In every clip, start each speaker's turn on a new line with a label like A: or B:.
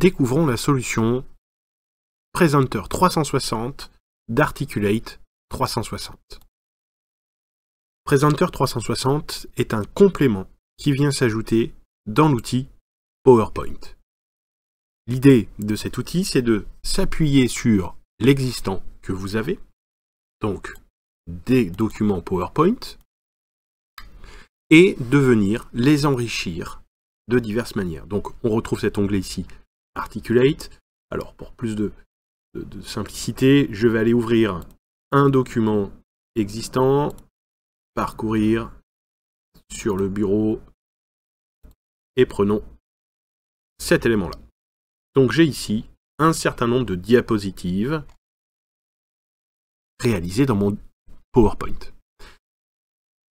A: découvrons la solution Presenter 360 d'Articulate 360. Presenter 360 est un complément qui vient s'ajouter dans l'outil PowerPoint. L'idée de cet outil, c'est de s'appuyer sur l'existant que vous avez, donc des documents PowerPoint, et de venir les enrichir de diverses manières. Donc on retrouve cet onglet ici, Articulate. Alors pour plus de simplicité, je vais aller ouvrir un document existant, parcourir sur le bureau, et prenons cet élément-là. Donc j'ai ici un certain nombre de diapositives réalisées dans mon PowerPoint.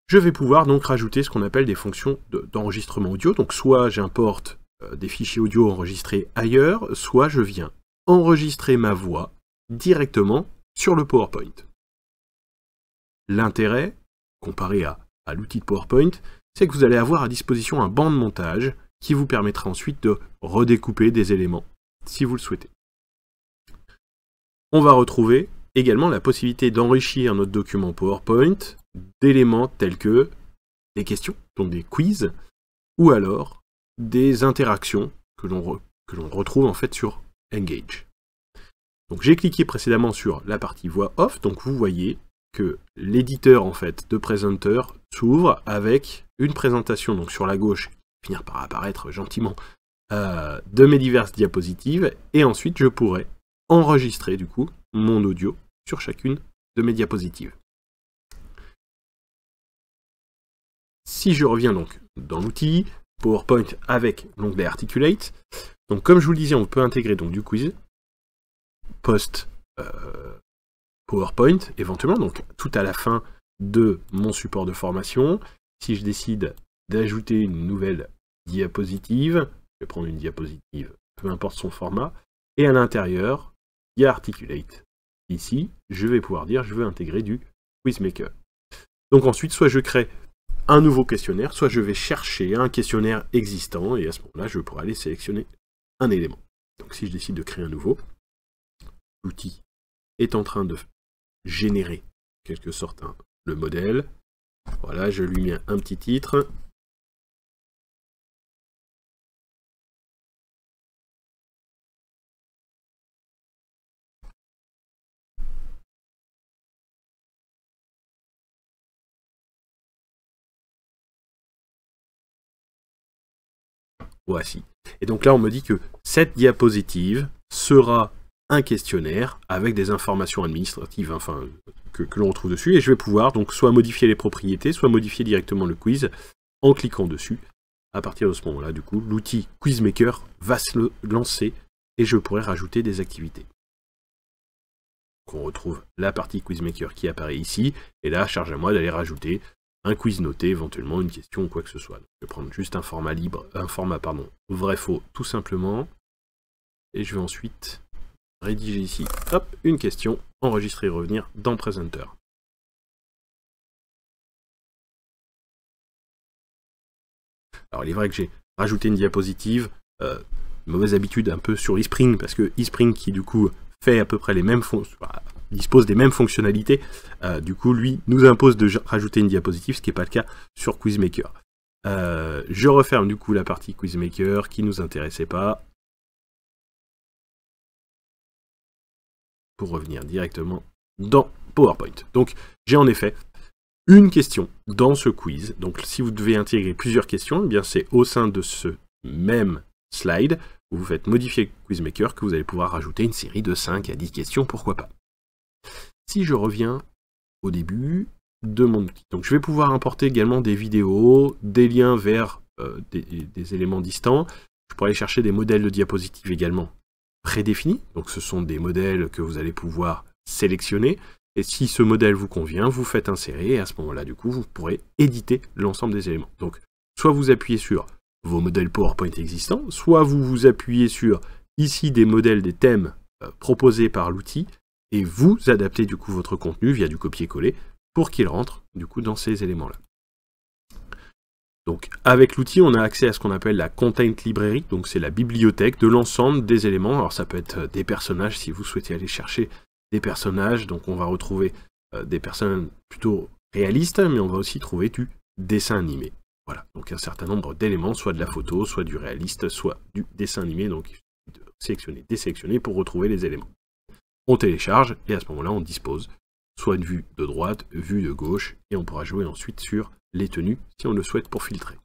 A: Je vais pouvoir donc rajouter ce qu'on appelle des fonctions d'enregistrement audio. Donc soit j'importe des fichiers audio enregistrés ailleurs, soit je viens enregistrer ma voix directement sur le PowerPoint. L'intérêt, comparé à l'outil de PowerPoint, c'est que vous allez avoir à disposition un banc de montage qui vous permettra ensuite de redécouper des éléments, si vous le souhaitez. On va retrouver également la possibilité d'enrichir notre document PowerPoint d'éléments tels que des questions, donc des quiz, ou alors des interactions que l'on retrouve en fait sur Engage. Donc j'ai cliqué précédemment sur la partie voix off, donc vous voyez que l'éditeur en fait de Presenter s'ouvre avec une présentation donc sur la gauche, finir par apparaître gentiment, de mes diverses diapositives, et ensuite je pourrai enregistrer du coup mon audio sur chacune de mes diapositives. Si je reviens donc dans l'outil PowerPoint avec l'onglet Articulate, donc comme je vous le disais, on peut intégrer donc du quiz post PowerPoint éventuellement, donc tout à la fin de mon support de formation. Si je décide d'ajouter une nouvelle diapositive, je vais prendre une diapositive, peu importe son format, et à l'intérieur, il y a Articulate. Ici, je vais pouvoir dire je veux intégrer du Quizmaker. Donc ensuite, soit je crée un nouveau questionnaire, soit je vais chercher un questionnaire existant, et à ce moment-là, je pourrai aller sélectionner un élément. Donc si je décide de créer un nouveau, l'outil est en train de générer, en quelque sorte, le modèle. Voilà, je lui mets un petit titre. Voici. Et donc là, on me dit que cette diapositive sera un questionnaire avec des informations administratives enfin, que l'on retrouve dessus, et je vais pouvoir donc soit modifier les propriétés, soit modifier directement le quiz en cliquant dessus. À partir de ce moment-là, du coup, l'outil Quizmaker va se lancer et je pourrai rajouter des activités. Donc on retrouve la partie Quizmaker qui apparaît ici, et là, charge à moi d'aller rajouter un quiz noté, éventuellement une question ou quoi que ce soit. Donc, je vais prendre juste un format libre, un format vrai-faux tout simplement, et je vais ensuite rédiger ici, hop, une question, enregistrer et revenir dans Presenter. Alors il est vrai que j'ai rajouté une diapositive, mauvaise habitude un peu sur eSpring, parce que eSpring qui du coup fait à peu près les mêmes dispose des mêmes fonctionnalités, du coup lui nous impose de rajouter une diapositive, ce qui n'est pas le cas sur Quizmaker. Je referme du coup la partie Quizmaker qui ne nous intéressait pas, pour revenir directement dans PowerPoint. Donc j'ai en effet une question dans ce quiz. Donc si vous devez intégrer plusieurs questions, eh bien c'est au sein de ce même slide où vous faites modifier Quizmaker que vous allez pouvoir rajouter une série de 5 à 10 questions, pourquoi pas. Si je reviens au début de mon outil, donc je vais pouvoir importer également des vidéos, des liens vers des éléments distants. Je pourrais aller chercher des modèles de diapositives également prédéfinis, donc ce sont des modèles que vous allez pouvoir sélectionner, et si ce modèle vous convient, vous faites insérer, et à ce moment-là, du coup, vous pourrez éditer l'ensemble des éléments. Donc, soit vous appuyez sur vos modèles PowerPoint existants, soit vous vous appuyez sur, ici, des modèles, des thèmes proposés par l'outil, et vous adaptez, du coup, votre contenu via du copier-coller, pour qu'il rentre, du coup, dans ces éléments-là. Donc avec l'outil, on a accès à ce qu'on appelle la Content Library, donc c'est la bibliothèque de l'ensemble des éléments. Alors ça peut être des personnages si vous souhaitez aller chercher des personnages, donc on va retrouver des personnes plutôt réalistes, mais on va aussi trouver du dessin animé. Voilà, donc un certain nombre d'éléments, soit de la photo, soit du réaliste, soit du dessin animé, donc il suffit de sélectionner, désélectionner pour retrouver les éléments. On télécharge, et à ce moment-là, on dispose soit une vue de droite, vue de gauche, et on pourra jouer ensuite sur les tenues, si on le souhaite, pour filtrer.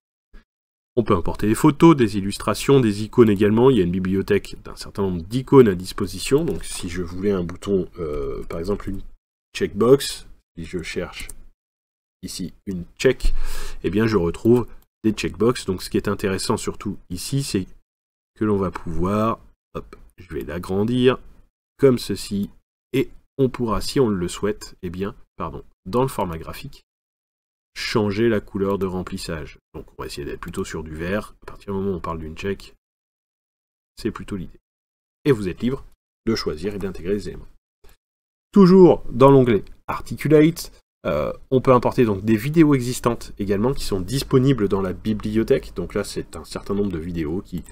A: On peut importer des photos, des illustrations, des icônes également. Il y a une bibliothèque d'un certain nombre d'icônes à disposition. Donc si je voulais un bouton, par exemple une checkbox, si je cherche ici une check, eh bien je retrouve des checkbox. Donc ce qui est intéressant surtout ici, c'est que l'on va pouvoir, hop, je vais l'agrandir comme ceci, et on pourra, si on le souhaite, eh bien, pardon, dans le format graphique, changer la couleur de remplissage. Donc on va essayer d'être plutôt sur du vert. À partir du moment où on parle d'une check, c'est plutôt l'idée. Et vous êtes libre de choisir et d'intégrer les éléments. Toujours dans l'onglet Articulate, on peut importer donc des vidéos existantes également qui sont disponibles dans la bibliothèque. Donc là, c'est un certain nombre de vidéos qui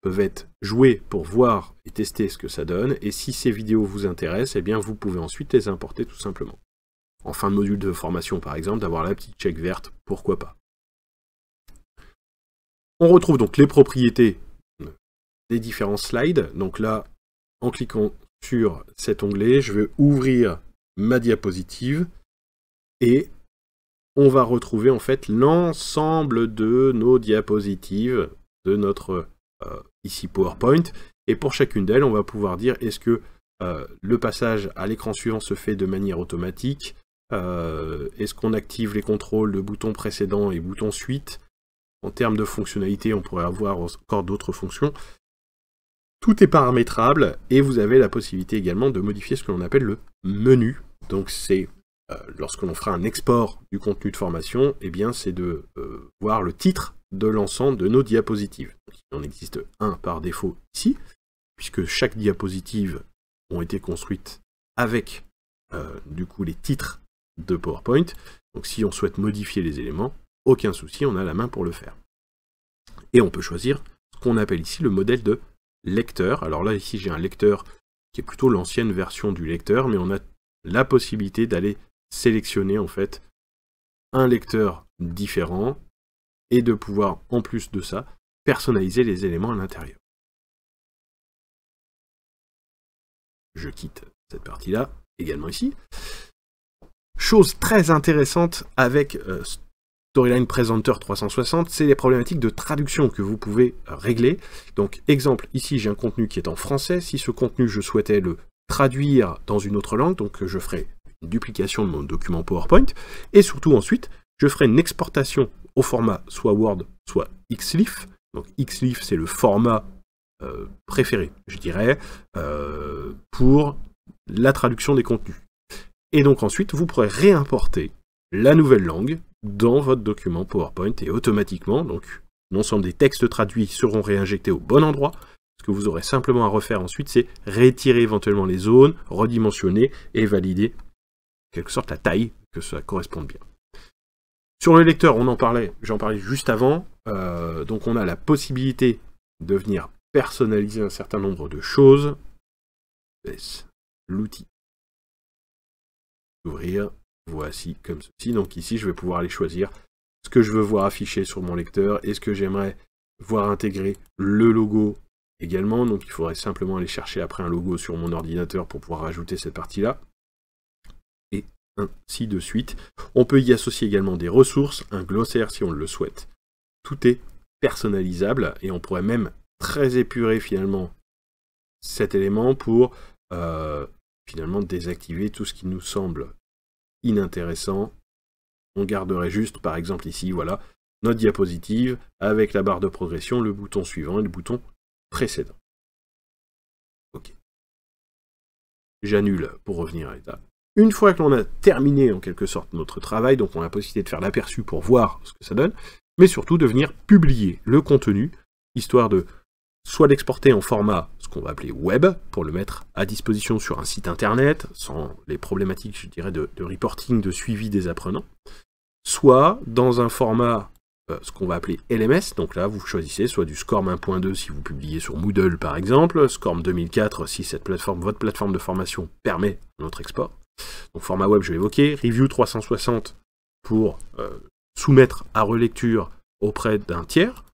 A: peuvent être jouées pour voir et tester ce que ça donne. Et si ces vidéos vous intéressent, eh bien vous pouvez ensuite les importer tout simplement. En fin de module de formation, par exemple, d'avoir la petite check verte, pourquoi pas. On retrouve donc les propriétés des différents slides. Donc là, en cliquant sur cet onglet, je vais ouvrir ma diapositive et on va retrouver en fait l'ensemble de nos diapositives de notre ici PowerPoint. Et pour chacune d'elles, on va pouvoir dire est-ce que le passage à l'écran suivant se fait de manière automatique. Est-ce qu'on active les contrôles de boutons précédents et boutons suite? En termes de fonctionnalité, on pourrait avoir encore d'autres fonctions. Tout est paramétrable et vous avez la possibilité également de modifier ce que l'on appelle le menu. Donc c'est lorsque l'on fera un export du contenu de formation, eh bien c'est de voir le titre de l'ensemble de nos diapositives. Donc, il en existe un par défaut ici, puisque chaque diapositive ont été construites avec du coup les titres de PowerPoint. Donc si on souhaite modifier les éléments, aucun souci, on a la main pour le faire. Et on peut choisir ce qu'on appelle ici le modèle de lecteur. Alors là, ici, j'ai un lecteur qui est plutôt l'ancienne version du lecteur, mais on a la possibilité d'aller sélectionner en fait un lecteur différent et de pouvoir, en plus de ça, personnaliser les éléments à l'intérieur. Je quitte cette partie-là, également ici. Chose très intéressante avec Storyline Presenter 360, c'est les problématiques de traduction que vous pouvez régler. Donc, exemple, ici j'ai un contenu qui est en français. Si ce contenu, je souhaitais le traduire dans une autre langue, donc je ferai une duplication de mon document PowerPoint. Et surtout ensuite, je ferai une exportation au format soit Word, soit XLIF. Donc XLIF, c'est le format préféré, je dirais, pour la traduction des contenus. Et donc ensuite, vous pourrez réimporter la nouvelle langue dans votre document PowerPoint et automatiquement, donc l'ensemble des textes traduits seront réinjectés au bon endroit. Ce que vous aurez simplement à refaire ensuite, c'est retirer éventuellement les zones, redimensionner et valider en quelque sorte la taille, que ça corresponde bien. Sur le lecteur, j'en parlais juste avant, donc on a la possibilité de venir personnaliser un certain nombre de choses. Laisse l'outil ouvrir, voici comme ceci. Donc ici, je vais pouvoir aller choisir ce que je veux voir affiché sur mon lecteur. Est-ce que j'aimerais voir intégrer le logo également? Donc il faudrait simplement aller chercher après un logo sur mon ordinateur pour pouvoir rajouter cette partie-là. Et ainsi de suite. On peut y associer également des ressources, un glossaire si on le souhaite. Tout est personnalisable et on pourrait même très épurer finalement cet élément pour finalement désactiver tout ce qui nous semble inintéressant. On garderait juste, par exemple ici, voilà, notre diapositive avec la barre de progression, le bouton suivant et le bouton précédent. Ok. J'annule pour revenir à l'état. Une fois que l'on a terminé en quelque sorte notre travail, donc on a la possibilité de faire l'aperçu pour voir ce que ça donne, mais surtout de venir publier le contenu, histoire de soit l'exporter en format, ce qu'on va appeler web, pour le mettre à disposition sur un site internet, sans les problématiques, je dirais, de reporting, de suivi des apprenants, soit dans un format ce qu'on va appeler LMS. Donc là, vous choisissez soit du SCORM 1.2 si vous publiez sur Moodle par exemple, SCORM 2004 si votre plateforme de formation permet notre export. Donc format web, je vais évoquer. Review 360 pour soumettre à relecture auprès d'un tiers.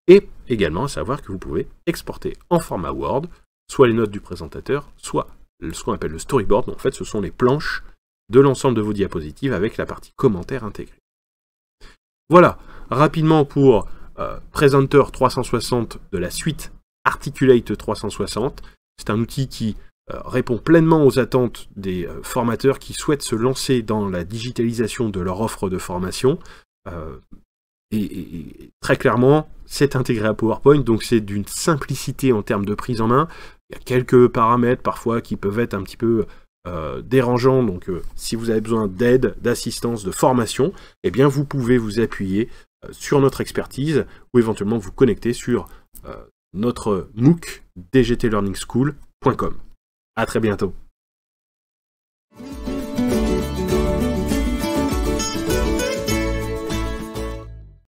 A: Et également à savoir que vous pouvez exporter en format Word, soit les notes du présentateur, soit ce qu'on appelle le storyboard. Donc en fait, ce sont les planches de l'ensemble de vos diapositives avec la partie commentaire intégrée. Voilà, rapidement pour Presenter 360 de la suite Articulate 360. C'est un outil qui répond pleinement aux attentes des formateurs qui souhaitent se lancer dans la digitalisation de leur offre de formation. Et très clairement, c'est intégré à PowerPoint, donc c'est d'une simplicité en termes de prise en main. Il y a quelques paramètres parfois qui peuvent être un petit peu dérangeants, donc si vous avez besoin d'aide, d'assistance, de formation, eh bien vous pouvez vous appuyer sur notre expertise ou éventuellement vous connecter sur notre MOOC dgtlearningschool.com. À très bientôt.